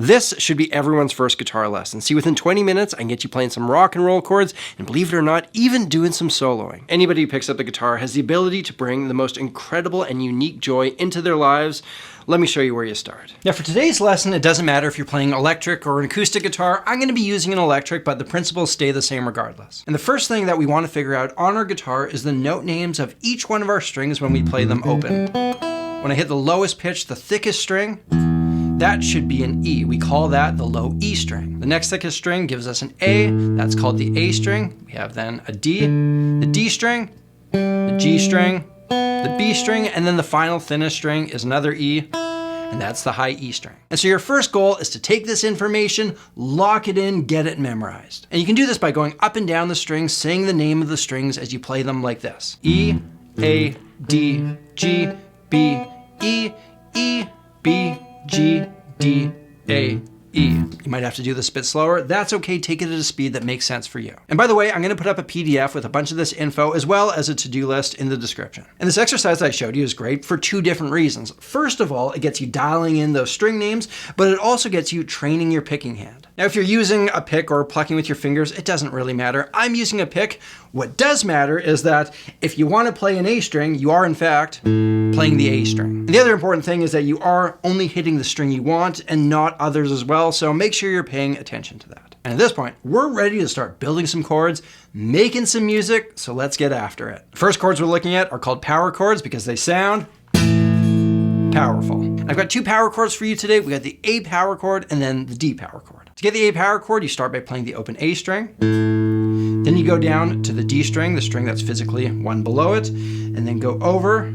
This should be everyone's first guitar lesson. See, within 20 minutes, I can get you playing some rock and roll chords, and believe it or not, even doing some soloing. Anybody who picks up the guitar has the ability to bring the most incredible and unique joy into their lives. Let me show you where you start. Now for today's lesson, it doesn't matter if you're playing electric or an acoustic guitar. I'm going to be using an electric, but the principles stay the same regardless. And the first thing that we want to figure out on our guitar is the note names of each one of our strings when we play them open. When I hit the lowest pitch, the thickest string, that should be an E. We call that the low E string. The next thickest string gives us an A. That's called the A string. We have then a D, the D string, the G string, the B string, and then the final thinnest string is another E, and that's the high E string. And so your first goal is to take this information, lock it in, get it memorized. And you can do this by going up and down the strings, saying the name of the strings as you play them like this. E, A, D, G, B, E, E, B, G, D, A, E. You might have to do this a bit slower. That's okay, take it at a speed that makes sense for you. And by the way, I'm gonna put up a PDF with a bunch of this info as well as a to-do list in the description. And this exercise that I showed you is great for two different reasons. First of all, it gets you dialing in those string names, but it also gets you training your picking hand. Now, if you're using a pick or plucking with your fingers, it doesn't really matter. I'm using a pick. What does matter is that if you want to play an A string, you are in fact playing the A string. And the other important thing is that you are only hitting the string you want and not others as well, so make sure you're paying attention to that. And at this point, we're ready to start building some chords, making some music, so let's get after it. The first chords we're looking at are called power chords because they sound powerful. I've got two power chords for you today. We got the A power chord and then the D power chord. To get the A power chord, you start by playing the open A string. Then you go down to the D string, the string that's physically one below it, and then go over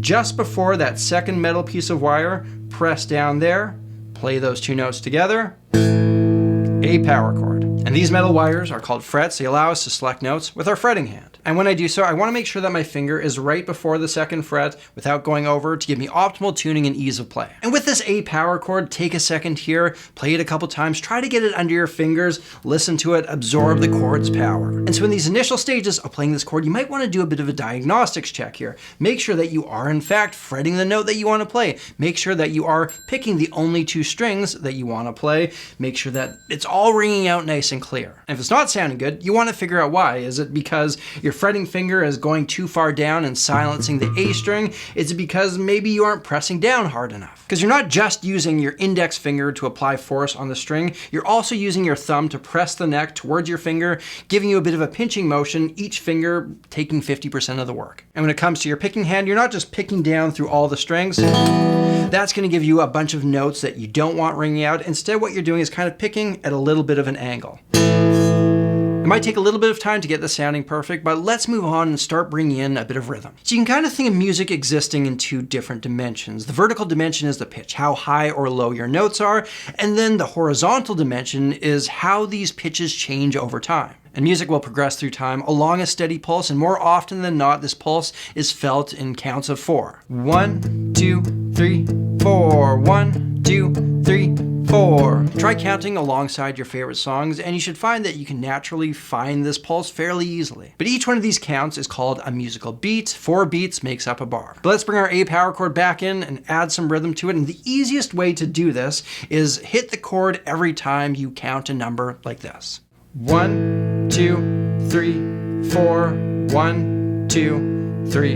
just before that second metal piece of wire, press down there, play those two notes together, A power chord. And these metal wires are called frets. They allow us to select notes with our fretting hand. And when I do so, I want to make sure that my finger is right before the second fret without going over to give me optimal tuning and ease of play. And with this A power chord, take a second here, play it a couple times, try to get it under your fingers, listen to it, absorb the chord's power. And so in these initial stages of playing this chord, you might want to do a bit of a diagnostics check here. Make sure that you are in fact fretting the note that you want to play. Make sure that you are picking the only two strings that you want to play. Make sure that it's all ringing out nice and clear. And if it's not sounding good, you want to figure out why. Is it because your fretting finger is going too far down and silencing the A string? Is it because maybe you aren't pressing down hard enough? Because you're not just using your index finger to apply force on the string, you're also using your thumb to press the neck towards your finger, giving you a bit of a pinching motion, each finger taking 50% of the work. And when it comes to your picking hand, you're not just picking down through all the strings. That's going to give you a bunch of notes that you don't want ringing out. Instead, what you're doing is kind of picking at a little bit of an angle. It might take a little bit of time to get this sounding perfect, but let's move on and start bringing in a bit of rhythm. So you can kind of think of music existing in two different dimensions. The vertical dimension is the pitch, how high or low your notes are, and then the horizontal dimension is how these pitches change over time. And music will progress through time along a steady pulse, and more often than not, this pulse is felt in counts of 4. 1, 2, 3, 4. 1, 2, 3, 4. Try counting alongside your favorite songs, and you should find that you can naturally find this pulse fairly easily. But each one of these counts is called a musical beat. 4 beats makes up a bar. But let's bring our A power chord back in and add some rhythm to it. And the easiest way to do this is hit the chord every time you count a number like this. 1, 2, 3, 4. 1, 2, 3,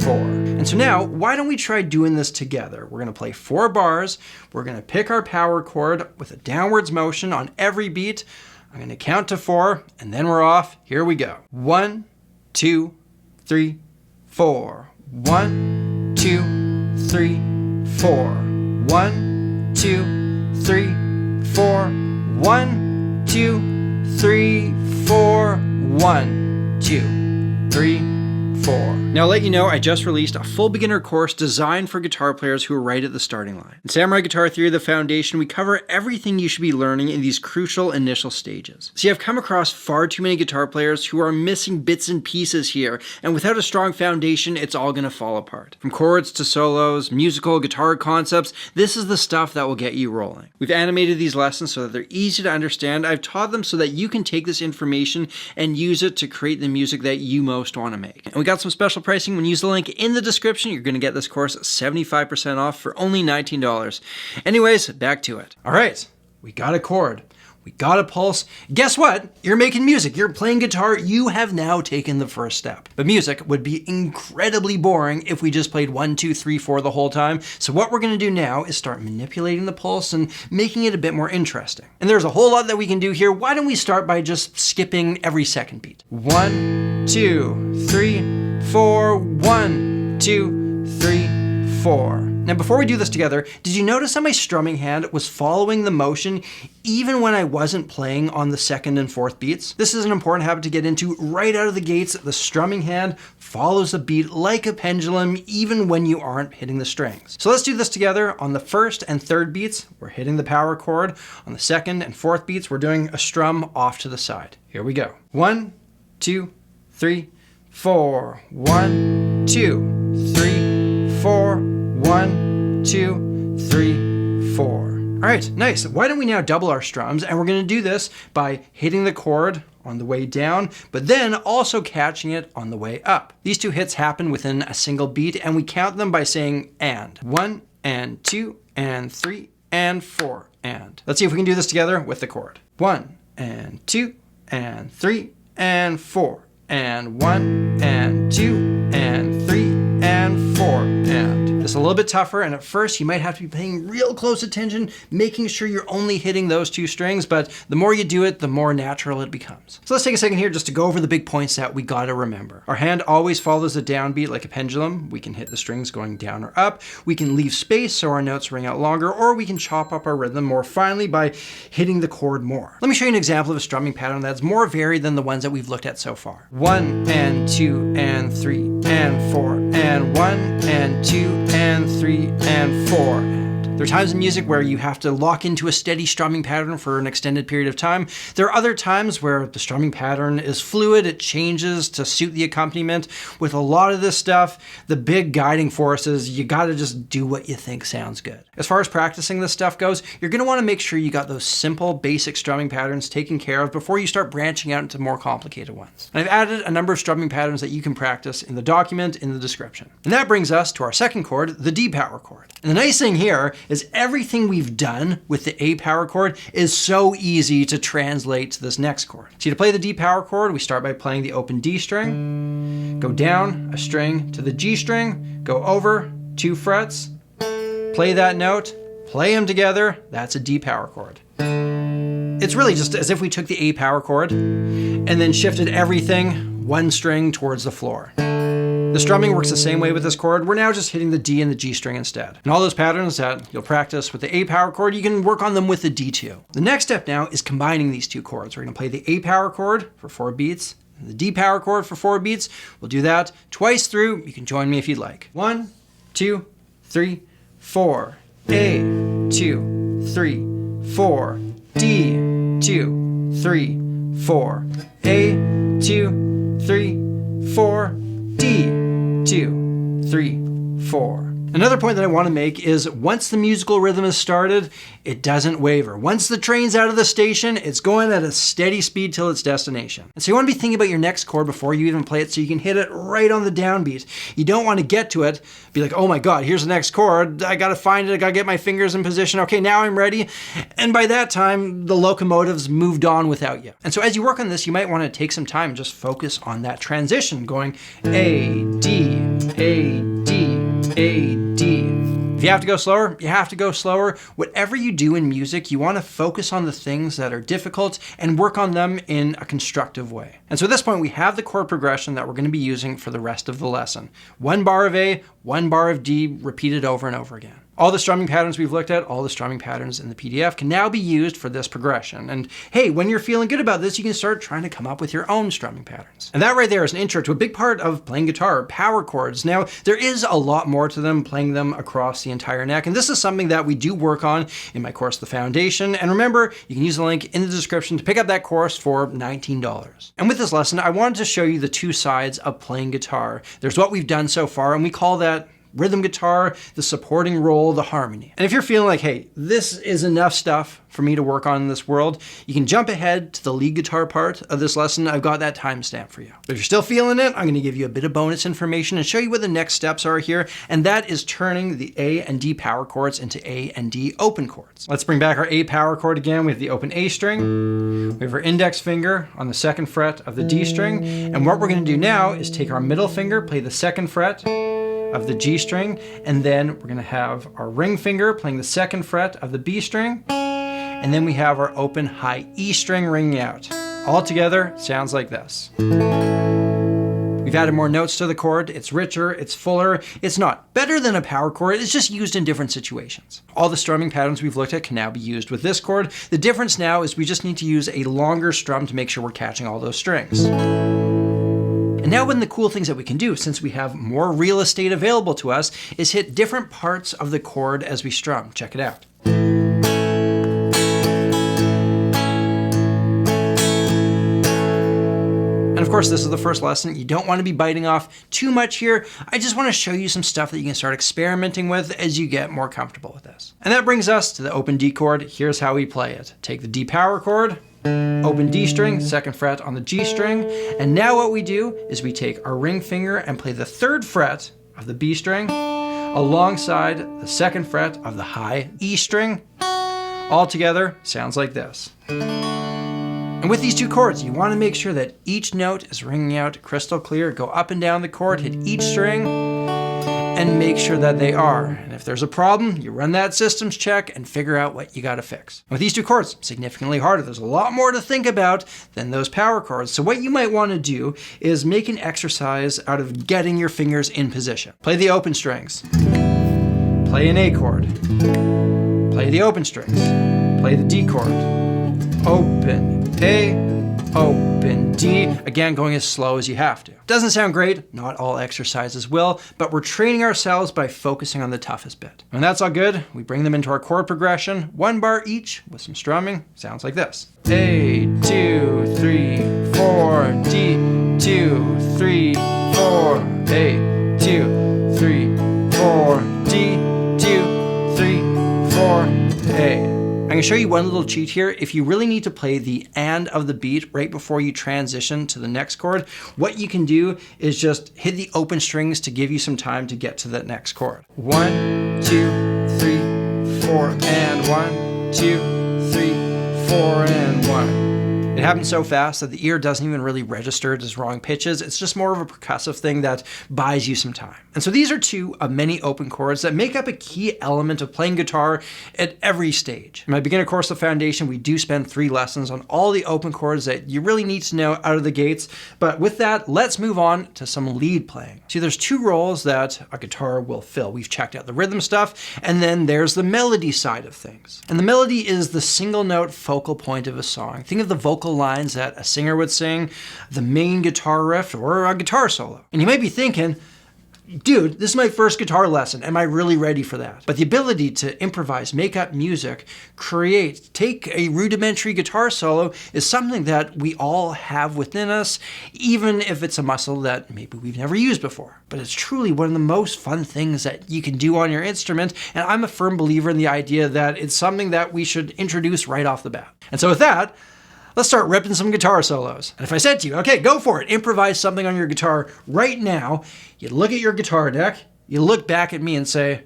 4. And so now, why don't we try doing this together? We're gonna play 4 bars. We're gonna pick our power chord with a downwards motion on every beat. I'm gonna count to 4, and then we're off. Here we go. 1, 2, 3, 4. 1, 2, 3, 4. 1, 2, 3, 4. 1, 2, 3, 4. 1, 2, 3, 4. Now I'll let you know I just released a full beginner course designed for guitar players who are right at the starting line. In Samurai Guitar Theory, the Foundation, we cover everything you should be learning in these crucial initial stages. See, I've come across far too many guitar players who are missing bits and pieces here, and without a strong foundation, it's all gonna fall apart. From chords to solos, musical, guitar concepts, this is the stuff that will get you rolling. We've animated these lessons so that they're easy to understand. I've taught them so that you can take this information and use it to create the music that you most want to make. And we got got some special pricing. When you use the link in the description, you're going to get this course 75% off for only $19. Anyways, back to it. All right, we got a chord. We got a pulse. Guess what? You're making music. You're playing guitar. You have now taken the first step. But music would be incredibly boring if we just played 1, 2, 3, 4 the whole time. So what we're going to do now is start manipulating the pulse and making it a bit more interesting. And there's a whole lot that we can do here. Why don't we start by just skipping every second beat? 1, 2, 3, 4. 1, 2, 3, 4. Now, before we do this together, did you notice how my strumming hand was following the motion even when I wasn't playing on the second and fourth beats? This is an important habit to get into right out of the gates. The strumming hand follows the beat like a pendulum even when you aren't hitting the strings. So let's do this together. On the first and third beats, we're hitting the power chord. On the second and fourth beats, we're doing a strum off to the side. Here we go. 1, 2, 3, 4. 1, 2, 3, 4. 1, 2, 3, 4. All right, nice. Why don't we now double our strums? And we're going to do this by hitting the chord on the way down, but then also catching it on the way up. These two hits happen within a single beat, and we count them by saying and. 1 and 2 and 3 and 4 and. Let's see if we can do this together with the chord. 1 and 2 and 3 and 4 and 1 and 2 and 3 and 4 and. It's a little bit tougher, and at first you might have to be paying real close attention, making sure you're only hitting those two strings, but the more you do it, the more natural it becomes. So let's take a second here just to go over the big points that we gotta remember. Our hand always follows a downbeat like a pendulum. We can hit the strings going down or up. We can leave space so our notes ring out longer, or we can chop up our rhythm more finely by hitting the chord more. Let me show you an example of a strumming pattern that's more varied than the ones that we've looked at so far. 1 and 2 and 3 and 4 and 1 and 2 and 3 and 4. There are times in music where you have to lock into a steady strumming pattern for an extended period of time. There are other times where the strumming pattern is fluid. It changes to suit the accompaniment. With a lot of this stuff, the big guiding force is you gotta just do what you think sounds good. As far as practicing this stuff goes, you're gonna wanna make sure you got those simple, basic strumming patterns taken care of before you start branching out into more complicated ones. And I've added a number of strumming patterns that you can practice in the document in the description. And that brings us to our second chord, the D power chord. And the nice thing here is everything we've done with the A power chord is so easy to translate to this next chord. See, to play the D power chord, we start by playing the open D string, go down a string to the G string, go over 2 frets, play that note, play them together, that's a D power chord. It's really just as if we took the A power chord and then shifted everything 1 string towards the floor. The strumming works the same way with this chord. We're now just hitting the D and the G string instead. And all those patterns that you'll practice with the A power chord, you can work on them with the D too. The next step now is combining these two chords. We're gonna play the A power chord for 4 beats, and the D power chord for 4 beats. We'll do that twice through. You can join me if you'd like. 1, 2, 3, 4. A, 2, 3, 4. D, 2, 3, 4. A, 2, 3, 4. D, 2, 3, 4. Another point that I want to make is once the musical rhythm is started, it doesn't waver. Once the train's out of the station, it's going at a steady speed till its destination. And so you want to be thinking about your next chord before you even play it so you can hit it right on the downbeat. You don't want to get to it, be like, oh my God, here's the next chord. I got to find it. I got to get my fingers in position. Okay, now I'm ready. And by that time, the locomotive's moved on without you. And so as you work on this, you might want to take some time and just focus on that transition going A, D, A, D, A, D. If you have to go slower, you have to go slower. Whatever you do in music, you want to focus on the things that are difficult and work on them in a constructive way. And so at this point, we have the chord progression that we're going to be using for the rest of the lesson. 1 bar of A, 1 bar of D, repeated over and over again. All the strumming patterns we've looked at, all the strumming patterns in the PDF can now be used for this progression. And hey, when you're feeling good about this, you can start trying to come up with your own strumming patterns. And that right there is an intro to a big part of playing guitar, power chords. Now, there is a lot more to them, playing them across the entire neck. And this is something that we do work on in my course, The Foundation. And remember, you can use the link in the description to pick up that course for $19. And with this lesson, I wanted to show you the two sides of playing guitar. There's what we've done so far, and we call that rhythm guitar, the supporting role, the harmony. And if you're feeling like, hey, this is enough stuff for me to work on in this world, you can jump ahead to the lead guitar part of this lesson. I've got that timestamp for you. But if you're still feeling it, I'm going to give you a bit of bonus information and show you what the next steps are here, and that is turning the A and D power chords into A and D open chords. Let's bring back our A power chord again. We have the open A string. We have our index finger on the 2nd fret of the D string, and what we're going to do now is take our middle finger, play the 2nd fret of the G string, and then we're going to have our ring finger playing the 2nd fret of the B string, and then we have our open high E string ringing out. All together, sounds like this. We've added more notes to the chord. It's richer, it's fuller. It's not better than a power chord, it's just used in different situations. All the strumming patterns we've looked at can now be used with this chord. The difference now is we just need to use a longer strum to make sure we're catching all those strings. And now one of the cool things that we can do, since we have more real estate available to us, is hit different parts of the chord as we strum. Check it out. And of course, this is the first lesson. You don't want to be biting off too much here. I just want to show you some stuff that you can start experimenting with as you get more comfortable with this. And that brings us to the open D chord. Here's how we play it. Take the D power chord, open D string, 2nd fret on the G string. And now what we do is we take our ring finger and play the 3rd fret of the B string alongside the 2nd fret of the high E string. All together, sounds like this. And with these two chords, you want to make sure that each note is ringing out crystal clear. Go up and down the chord, hit each string, and make sure that they are. And if there's a problem, you run that systems check and figure out what you got to fix. With these two chords, significantly harder. There's a lot more to think about than those power chords. So what you might want to do is make an exercise out of getting your fingers in position. Play the open strings. Play an A chord. Play the open strings. Play the D chord. Open A, open D, again going as slow as you have to. Doesn't sound great, not all exercises will, but we're training ourselves by focusing on the toughest bit. When that's all good, we bring them into our chord progression, 1 bar each with some strumming, sounds like this. A, 2, 3, 4, D, 2, 3, 4, A, 2, 3, 4, D, 2, 3, 4, A. I'm going to show you one little cheat here. If you really need to play the and of the beat right before you transition to the next chord, what you can do is just hit the open strings to give you some time to get to that next chord. 1, 2, 3, 4, and 1, 2, 3, 4, and 1. It happens so fast that the ear doesn't even really register it as wrong pitches. It's just more of a percussive thing that buys you some time. And so these are two of many open chords that make up a key element of playing guitar at every stage. In my beginner course of Foundation, we do spend 3 lessons on all the open chords that you really need to know out of the gates. But with that, let's move on to some lead playing. See, there's 2 roles that a guitar will fill. We've checked out the rhythm stuff, and then there's the melody side of things. And the melody is the single note focal point of a song. Think of the vocal lines that a singer would sing, the main guitar riff, or a guitar solo. And you might be thinking, dude, this is my first guitar lesson. Am I really ready for that? But the ability to improvise, make up music, create, take a rudimentary guitar solo is something that we all have within us, even if it's a muscle that maybe we've never used before. But it's truly one of the most fun things that you can do on your instrument, and I'm a firm believer in the idea that it's something that we should introduce right off the bat. And so with that, let's start ripping some guitar solos. And if I said to you, okay, go for it, improvise something on your guitar right now, you look at your guitar deck, you look back at me and say,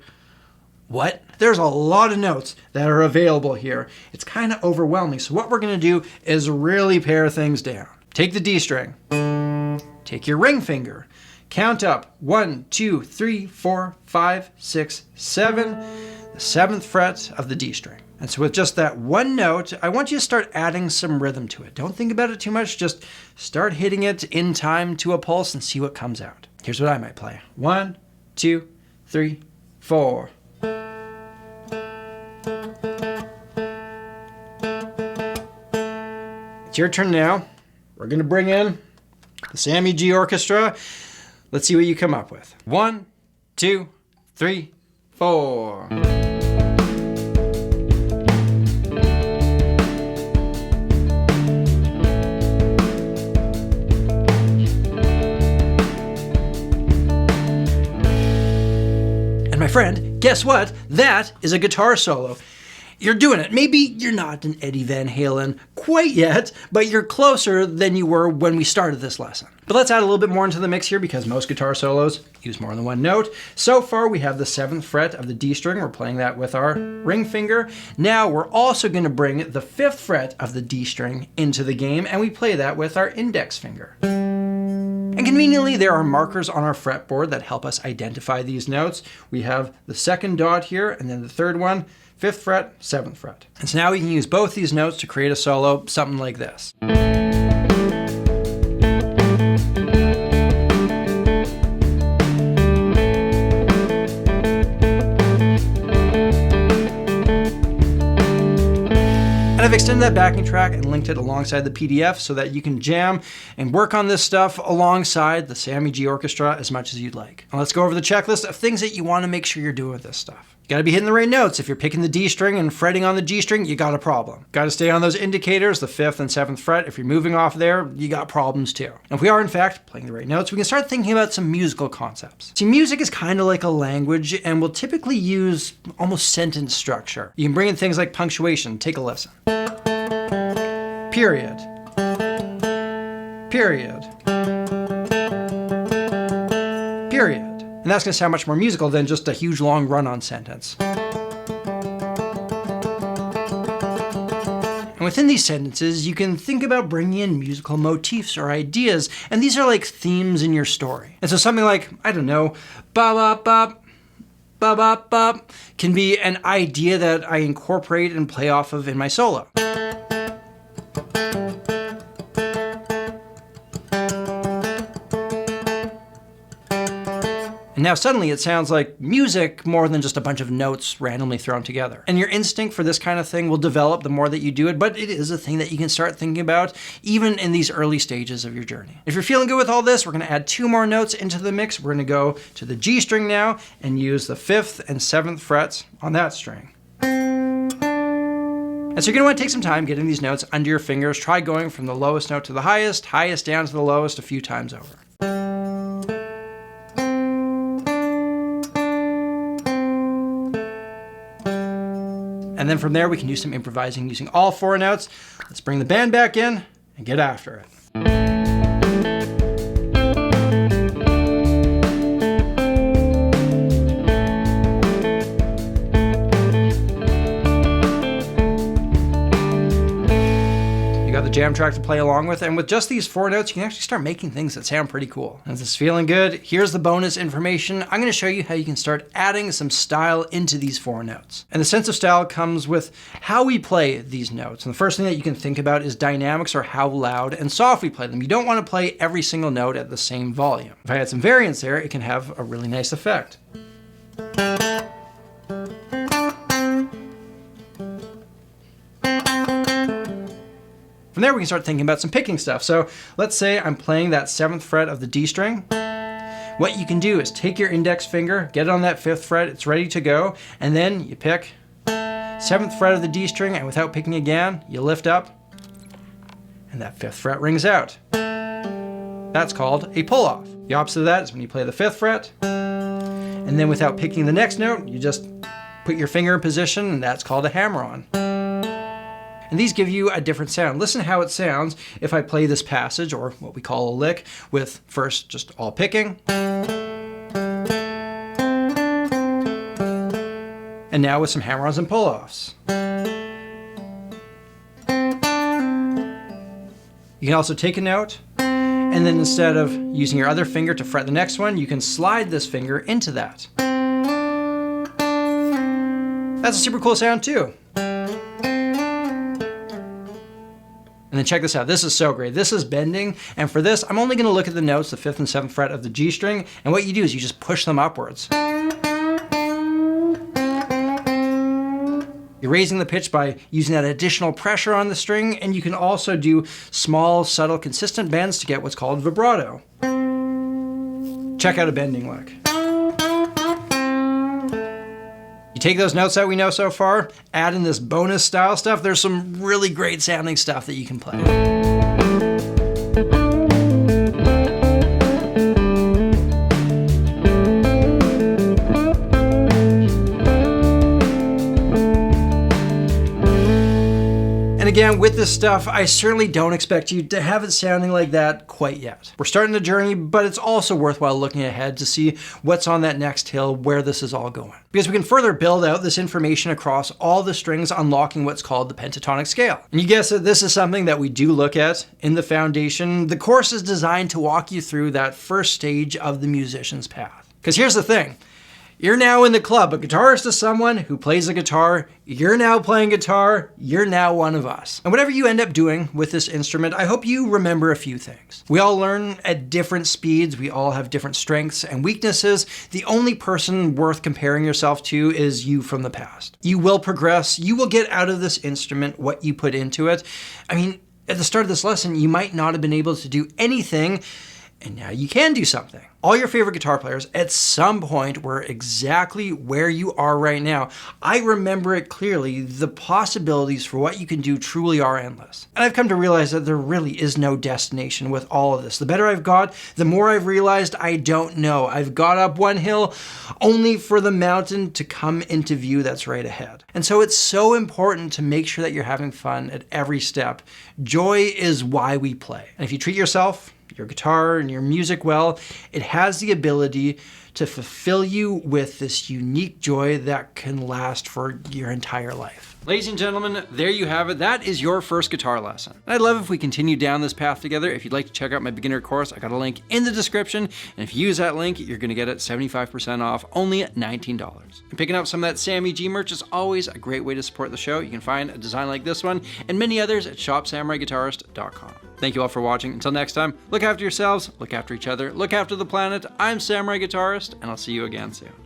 what? There's a lot of notes that are available here. It's kind of overwhelming. So what we're going to do is really pare things down. Take the D string, take your ring finger, count up 1, 2, 3, 4, 5, 6, 7, the 7th fret of the D string. And so with just that one note, I want you to start adding some rhythm to it. Don't think about it too much, just start hitting it in time to a pulse and see what comes out. Here's what I might play. 1, 2, 3, 4. It's your turn now. We're gonna bring in the Sammy G Orchestra. Let's see what you come up with. 1, 2, 3, 4. friend, guess what? That is a guitar solo. You're doing it. Maybe you're not an Eddie Van Halen quite yet, but you're closer than you were when we started this lesson. But let's add a little bit more into the mix here because most guitar solos use more than one note. So far we have the 7th fret of the D string. We're playing that with our ring finger. Now we're also going to bring the 5th fret of the D string into the game, and we play that with our index finger. And conveniently, there are markers on our fretboard that help us identify these notes. We have the 2nd dot here, and then the 3rd one, 5th fret, 7th fret. And so now we can use both these notes to create a solo, something like this. And I've extended that backing track and linked it alongside the PDF so that you can jam and work on this stuff alongside the Sammy G Orchestra as much as you'd like. And let's go over the checklist of things that you want to make sure you're doing with this stuff. You gotta be hitting the right notes. If you're picking the D string and fretting on the G string, you got a problem. Gotta stay on those indicators, the 5th and 7th fret. If you're moving off there, you got problems too. And if we are in fact playing the right notes, we can start thinking about some musical concepts. See, music is kind of like a language and will typically use almost sentence structure. You can bring in things like punctuation. Take a listen. Period. Period. Period. And that's going to sound much more musical than just a huge long run-on sentence. And within these sentences, you can think about bringing in musical motifs or ideas, and these are like themes in your story. And so something like, I don't know, ba-ba-bop, ba-ba-bop, can be an idea that I incorporate and play off of in my solo. And now suddenly it sounds like music more than just a bunch of notes randomly thrown together. And your instinct for this kind of thing will develop the more that you do it, but it is a thing that you can start thinking about even in these early stages of your journey. If you're feeling good with all this, we're going to add 2 more notes into the mix. We're going to go to the G string now and use the 5th and 7th frets on that string. And so you're going to want to take some time getting these notes under your fingers. Try going from the lowest note to the highest, highest down to the lowest a few times over. And then from there, we can do some improvising using all 4 notes. Let's bring the band back in and get after it. Got the jam track to play along with, and with just these 4 notes, you can actually start making things that sound pretty cool. And if this is feeling good, here's the bonus information. I'm going to show you how you can start adding some style into these 4 notes. And the sense of style comes with how we play these notes. And the first thing that you can think about is dynamics, or how loud and soft we play them. You don't want to play every single note at the same volume. If I add some variance there, it can have a really nice effect. From there, we can start thinking about some picking stuff. So let's say I'm playing that 7th fret of the D string. What you can do is take your index finger, get it on that 5th fret, it's ready to go, and then you pick 7th fret of the D string, and without picking again, you lift up, and that 5th fret rings out. That's called a pull-off. The opposite of that is when you play the 5th fret, and then without picking the next note, you just put your finger in position, and that's called a hammer-on. And these give you a different sound. Listen to how it sounds if I play this passage, or what we call a lick, with first just all picking, and now with some hammer-ons and pull-offs. You can also take a note, and then instead of using your other finger to fret the next one, you can slide this finger into that. That's a super cool sound too. And then check this out, this is so great. This is bending, and for this, I'm only gonna look at the notes, the 5th and 7th fret of the G string, and what you do is you just push them upwards. You're raising the pitch by using that additional pressure on the string, and you can also do small, subtle, consistent bends to get what's called vibrato. Check out a bending lick. You take those notes that we know so far, add in this bonus style stuff, there's some really great sounding stuff that you can play. And again, with this stuff, I certainly don't expect you to have it sounding like that quite yet. We're starting the journey, but it's also worthwhile looking ahead to see what's on that next hill, where this is all going. Because we can further build out this information across all the strings, unlocking what's called the pentatonic scale. And you guessed it, this is something that we do look at in the foundation. The course is designed to walk you through that first stage of the musician's path. Because here's the thing. You're now in the club. A guitarist is someone who plays a guitar. You're now playing guitar. You're now one of us. And whatever you end up doing with this instrument, I hope you remember a few things. We all learn at different speeds. We all have different strengths and weaknesses. The only person worth comparing yourself to is you from the past. You will progress. You will get out of this instrument what you put into it. I mean, at the start of this lesson, you might not have been able to do anything, and now you can do something. All your favorite guitar players at some point were exactly where you are right now. I remember it clearly. The possibilities for what you can do truly are endless. And I've come to realize that there really is no destination with all of this. The better I've got, the more I've realized I don't know. I've got up one hill only for the mountain to come into view that's right ahead. And so it's so important to make sure that you're having fun at every step. Joy is why we play. And if you treat yourself, your guitar, and your music well, it has the ability to fulfill you with this unique joy that can last for your entire life. Ladies and gentlemen, there you have it. That is your first guitar lesson. I'd love if we continue down this path together. If you'd like to check out my beginner course, I got a link in the description. And if you use that link, you're gonna get it 75% off, only $19. And picking up some of that Sammy G merch is always a great way to support the show. You can find a design like this one and many others at shopsamuraiguitarist.com. Thank you all for watching. Until next time, look after yourselves, look after each other, look after the planet. I'm Samurai Guitarist, and I'll see you again soon.